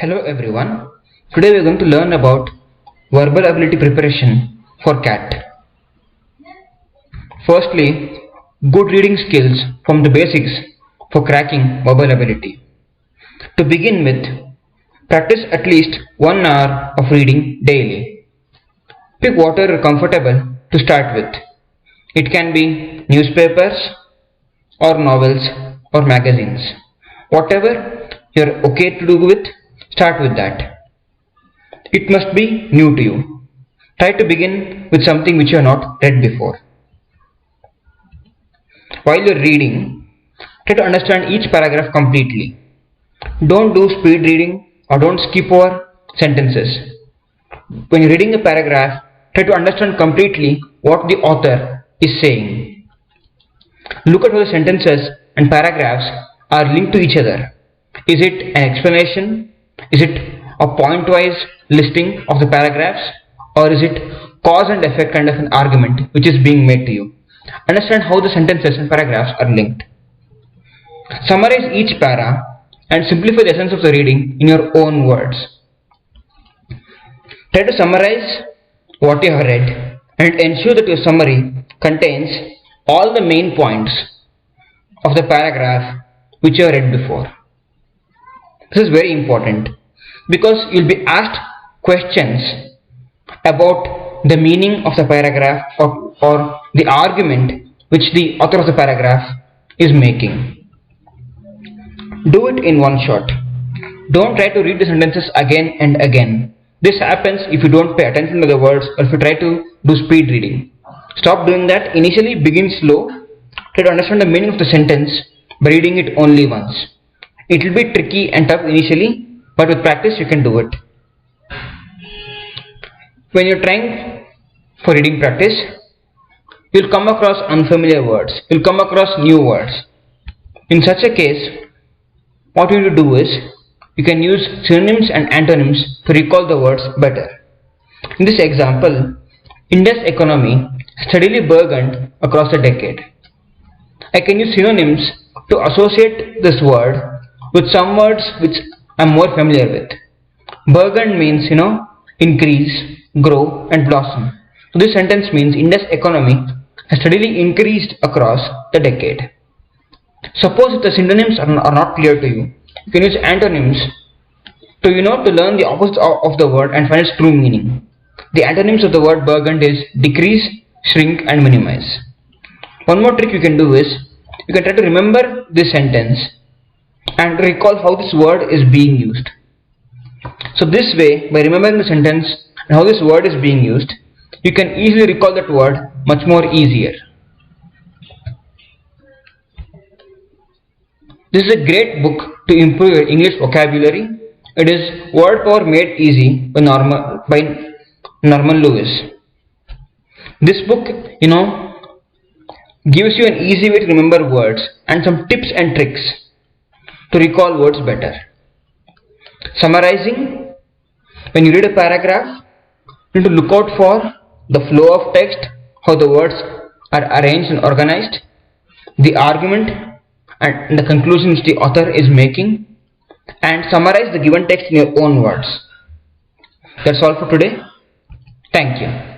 Hello everyone. Today we are going to learn about verbal ability preparation for CAT. Firstly, good reading skills from the basics for cracking verbal ability. To begin with, practice at least 1 hour of reading daily. Pick what you are comfortable to start with. It can be newspapers or novels or magazines. Whatever you are okay to do with, start with that. It must be new to you. Try to begin with something which you have not read before. While you are reading, try to understand each paragraph completely. Don't do speed reading or don't skip over sentences. When you are reading a paragraph, try to understand completely what the author is saying. Look at how the sentences and paragraphs are linked to each other. Is it an explanation? Is it a point-wise listing of the paragraphs, or is it cause and effect kind of an argument which is being made to you? Understand how the sentences and paragraphs are linked. Summarize each para and simplify the essence of the reading in your own words. Try to summarize what you have read and ensure that your summary contains all the main points of the paragraph which you have read before. This is very important because you will be asked questions about the meaning of the paragraph or the argument which the author of the paragraph is making. Do it in one shot. Don't try to read the sentences again and again. This happens if you don't pay attention to the words or if you try to do speed reading. Stop doing that. Initially begin slow. Try to understand the meaning of the sentence by reading it only once. It will be tricky and tough initially, but with practice you can do it. When you're trying for reading practice, you'll come across unfamiliar words. You'll come across new words. In such a case, what you need to do is, you can use synonyms and antonyms to recall the words better. In this example, India's economy steadily burgeoned across a decade. I can use synonyms to associate this word with some words which I'm more familiar with. Burgeon means, increase, grow and blossom. So this sentence means India's economy has steadily increased across the decade. Suppose if the synonyms are not clear to you, you can use antonyms to learn the opposite of the word and find its true meaning. The antonyms of the word burgeon is decrease, shrink and minimize. One more trick you can do is, you can try to remember this sentence and recall how this word is being used. So this way, by remembering the sentence and how this word is being used, you can easily recall that word much more easier. This is a great book to improve your English vocabulary. It is Word Power Made Easy by Norman Lewis. This book, gives you an easy way to remember words and some tips and tricks to recall words better. Summarizing: when you read a paragraph, you need to look out for the flow of text, how the words are arranged and organized, the argument and the conclusion which the author is making, and summarize the given text in your own words. That's all for today. Thank you.